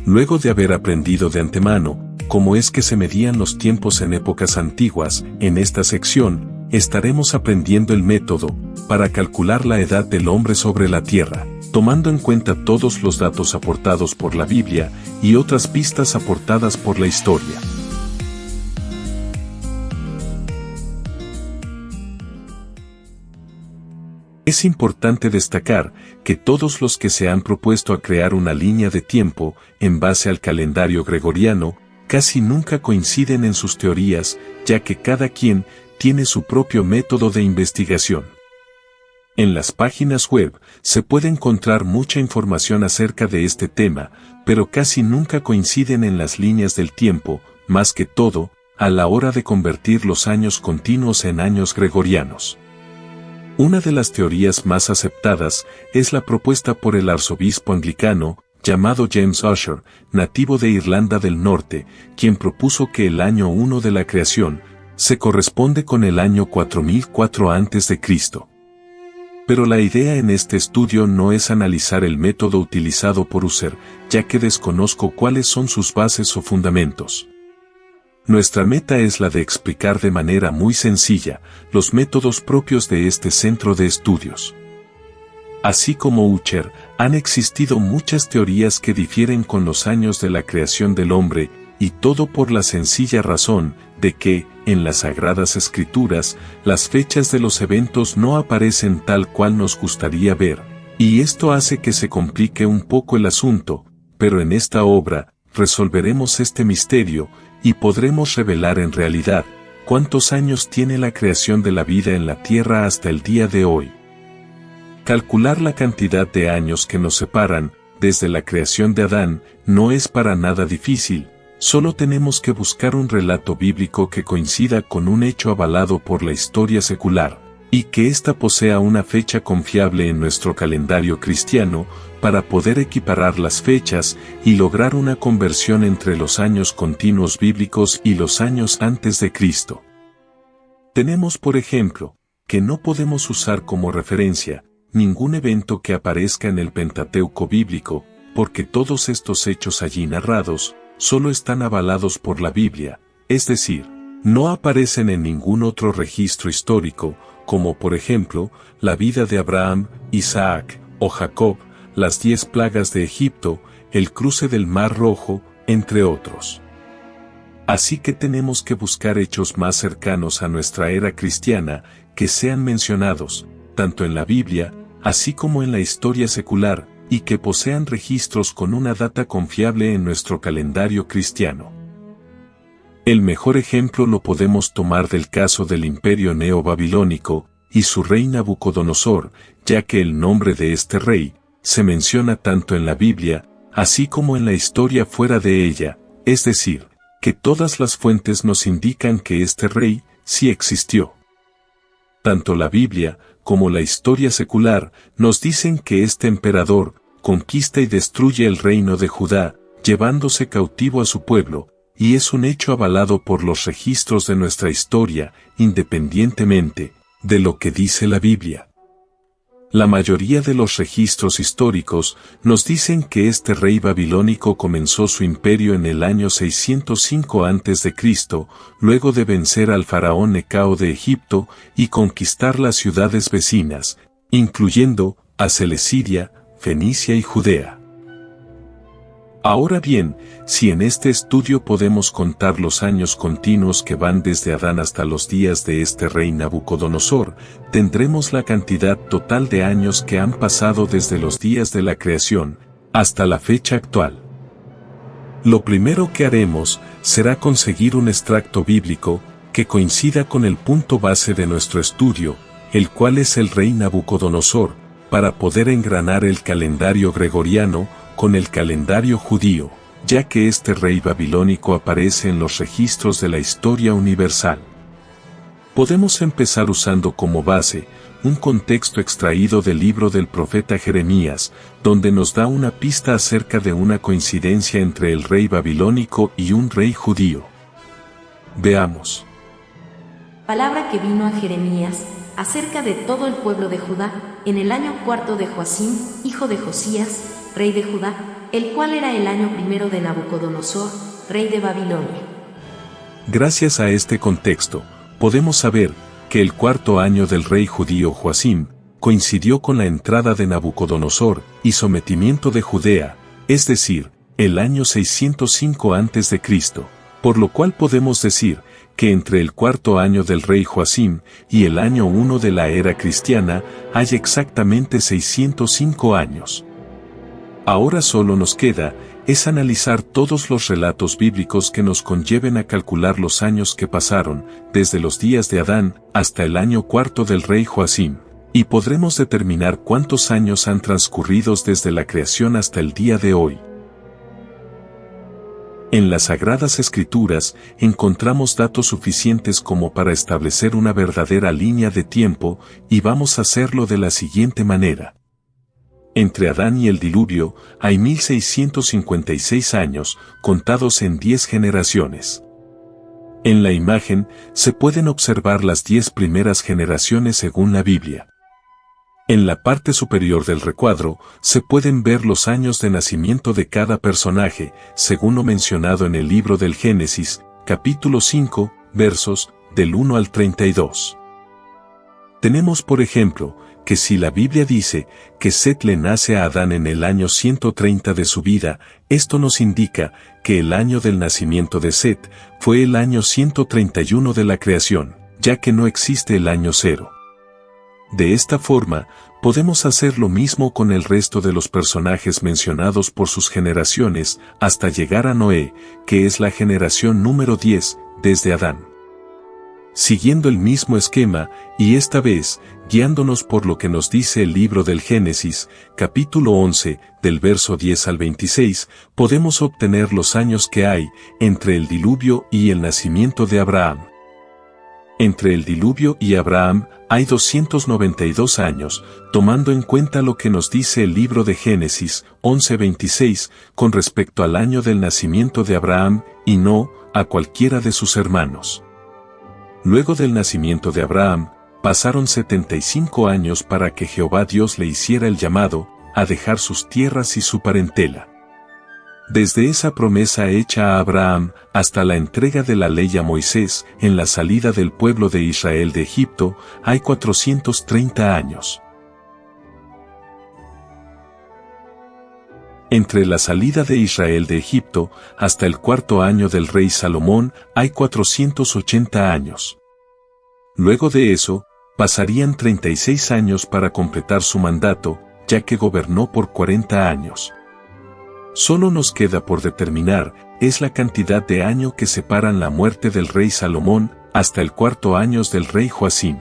Luego de haber aprendido de antemano cómo es que se medían los tiempos en épocas antiguas, en esta sección estaremos aprendiendo el método para calcular la edad del hombre sobre la Tierra, tomando en cuenta todos los datos aportados por la Biblia y otras pistas aportadas por la historia. Es importante destacar que todos los que se han propuesto a crear una línea de tiempo en base al calendario gregoriano casi nunca coinciden en sus teorías, ya que cada quien tiene su propio método de investigación. En las páginas web se puede encontrar mucha información acerca de este tema, pero casi nunca coinciden en las líneas del tiempo, más que todo, a la hora de convertir los años continuos en años gregorianos. Una de las teorías más aceptadas es la propuesta por el arzobispo anglicano, llamado James Ussher, nativo de Irlanda del Norte, quien propuso que el año 1 de la creación se corresponde con el año 4004 a.C. Pero la idea en este estudio no es analizar el método utilizado por Ussher, ya que desconozco cuáles son sus bases o fundamentos. Nuestra meta es la de explicar de manera muy sencilla los métodos propios de este centro de estudios. Así como Ussher, han existido muchas teorías que difieren con los años de la creación del hombre, y todo por la sencilla razón de que, en las Sagradas Escrituras, las fechas de los eventos no aparecen tal cual nos gustaría ver, y esto hace que se complique un poco el asunto, pero en esta obra, resolveremos este misterio, y podremos revelar en realidad cuántos años tiene la creación de la vida en la tierra hasta el día de hoy. Calcular la cantidad de años que nos separan desde la creación de Adán no es para nada difícil, solo tenemos que buscar un relato bíblico que coincida con un hecho avalado por la historia secular, y que ésta posea una fecha confiable en nuestro calendario cristiano, para poder equiparar las fechas y lograr una conversión entre los años continuos bíblicos y los años antes de Cristo. Tenemos por ejemplo, que no podemos usar como referencia ningún evento que aparezca en el Pentateuco bíblico, porque todos estos hechos allí narrados, solo están avalados por la Biblia, es decir, no aparecen en ningún otro registro histórico, como por ejemplo, la vida de Abraham, Isaac o Jacob, las 10 plagas de Egipto, el cruce del Mar Rojo, entre otros. Así que tenemos que buscar hechos más cercanos a nuestra era cristiana, que sean mencionados, tanto en la Biblia, así como en la historia secular, y que posean registros con una data confiable en nuestro calendario cristiano. El mejor ejemplo lo podemos tomar del caso del Imperio Neobabilónico y su rey Nabucodonosor, ya que el nombre de este rey se menciona tanto en la Biblia, así como en la historia fuera de ella, es decir, que todas las fuentes nos indican que este rey sí existió. Tanto la Biblia como la historia secular nos dicen que este emperador conquista y destruye el reino de Judá, llevándose cautivo a su pueblo, y es un hecho avalado por los registros de nuestra historia, independientemente de lo que dice la Biblia. La mayoría de los registros históricos nos dicen que este rey babilónico comenzó su imperio en el año 605 a.C., luego de vencer al faraón Necao de Egipto y conquistar las ciudades vecinas, incluyendo a Selecidia, Fenicia y Judea. Ahora bien, si en este estudio podemos contar los años continuos que van desde Adán hasta los días de este rey Nabucodonosor, tendremos la cantidad total de años que han pasado desde los días de la creación hasta la fecha actual. Lo primero que haremos será conseguir un extracto bíblico que coincida con el punto base de nuestro estudio, el cual es el rey Nabucodonosor, para poder engranar el calendario gregoriano con el calendario judío, ya que este rey babilónico aparece en los registros de la historia universal. Podemos empezar usando como base un contexto extraído del libro del profeta Jeremías, donde nos da una pista acerca de una coincidencia entre el rey babilónico y un rey judío. Veamos. Palabra que vino a Jeremías, acerca de todo el pueblo de Judá, en el año 4 de Joacim, hijo de Josías, rey de Judá, el cual era el año primero de Nabucodonosor, rey de Babilonia. Gracias a este contexto, podemos saber que el cuarto año del rey judío Joacim coincidió con la entrada de Nabucodonosor y sometimiento de Judea, es decir, el año 605 a.C., por lo cual podemos decir que entre el cuarto año del rey Joacim y el año 1 de la era cristiana hay exactamente 605 años. Ahora solo nos queda es analizar todos los relatos bíblicos que nos conlleven a calcular los años que pasaron desde los días de Adán hasta el año cuarto del rey Joacim, y podremos determinar cuántos años han transcurrido desde la creación hasta el día de hoy. En las Sagradas Escrituras encontramos datos suficientes como para establecer una verdadera línea de tiempo, y vamos a hacerlo de la siguiente manera. Entre Adán y el diluvio hay 1656 años, contados en 10 generaciones. En la imagen se pueden observar las 10 primeras generaciones según la Biblia. En la parte superior del recuadro se pueden ver los años de nacimiento de cada personaje, según lo mencionado en el libro del Génesis, capítulo 5, versos del 1 al 32. Tenemos por ejemplo, que si la Biblia dice que Set le nace a Adán en el año 130 de su vida, esto nos indica que el año del nacimiento de Set fue el año 131 de la creación, ya que no existe el año 0. De esta forma, podemos hacer lo mismo con el resto de los personajes mencionados por sus generaciones, hasta llegar a Noé, que es la generación número 10, desde Adán. Siguiendo el mismo esquema, y esta vez, guiándonos por lo que nos dice el libro del Génesis, capítulo 11, del verso 10 al 26, podemos obtener los años que hay entre el diluvio y el nacimiento de Abraham. Entre el diluvio y Abraham hay 292 años, tomando en cuenta lo que nos dice el libro de Génesis 11:26 con respecto al año del nacimiento de Abraham, y no a cualquiera de sus hermanos. Luego del nacimiento de Abraham, pasaron 75 años para que Jehová Dios le hiciera el llamado a dejar sus tierras y su parentela. Desde esa promesa hecha a Abraham hasta la entrega de la ley a Moisés en la salida del pueblo de Israel de Egipto, hay 430 años. Entre la salida de Israel de Egipto hasta el cuarto año del rey Salomón hay 480 años. Luego de eso, pasarían 36 años para completar su mandato, ya que gobernó por 40 años. Solo nos queda por determinar es la cantidad de años que separan la muerte del rey Salomón hasta el cuarto año del rey Joacim.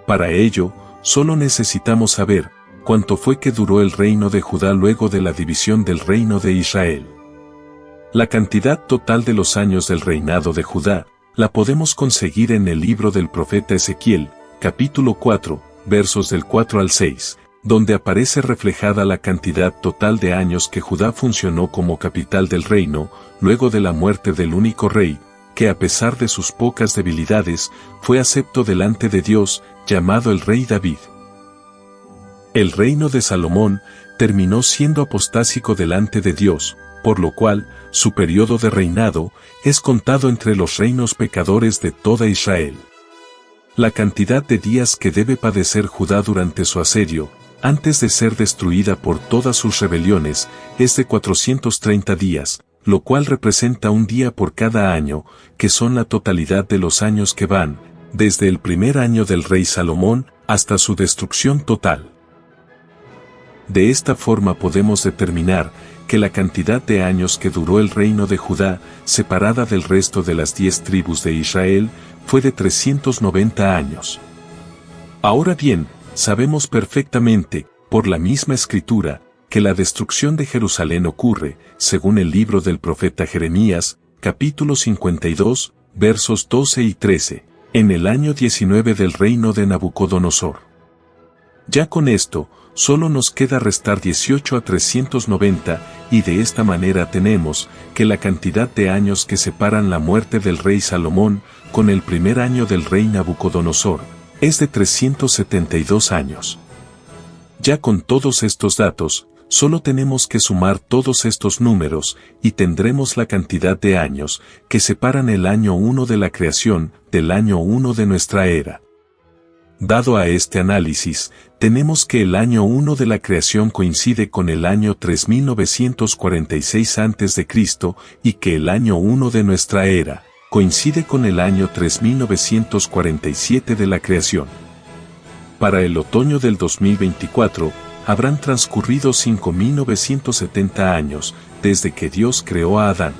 Para ello, solo necesitamos saber cuánto fue que duró el reino de Judá luego de la división del reino de Israel. La cantidad total de los años del reinado de Judá la podemos conseguir en el libro del profeta Ezequiel, capítulo 4, versos del 4 al 6, donde aparece reflejada la cantidad total de años que Judá funcionó como capital del reino, luego de la muerte del único rey, que a pesar de sus pocas debilidades, fue acepto delante de Dios, llamado el rey David. El reino de Salomón terminó siendo apostásico delante de Dios, por lo cual, su periodo de reinado es contado entre los reinos pecadores de toda Israel. La cantidad de días que debe padecer Judá durante su asedio, antes de ser destruida por todas sus rebeliones, es de 430 días, lo cual representa un día por cada año, que son la totalidad de los años que van, desde el primer año del rey Salomón, hasta su destrucción total. De esta forma podemos determinar que la cantidad de años que duró el reino de Judá, separada del resto de las 10 tribus de Israel, fue de 390 años. Ahora bien, sabemos perfectamente, por la misma escritura, que la destrucción de Jerusalén ocurre, según el libro del profeta Jeremías, capítulo 52, versos 12 y 13, en el año 19 del reino de Nabucodonosor. Ya con esto, solo nos queda restar 18 a 390, y de esta manera tenemos que la cantidad de años que separan la muerte del rey Salomón con el primer año del rey Nabucodonosor es de 372 años. Ya con todos estos datos, Solo tenemos que sumar todos estos números y tendremos la cantidad de años que separan el año 1 de la creación del año 1 de nuestra era. Dado a este análisis, tenemos que el año 1 de la creación coincide con el año 3946 a.C. y que el año 1 de nuestra era coincide con el año 3947 de la creación. Para el otoño del 2024, habrán transcurrido 5970 años desde que Dios creó a Adán.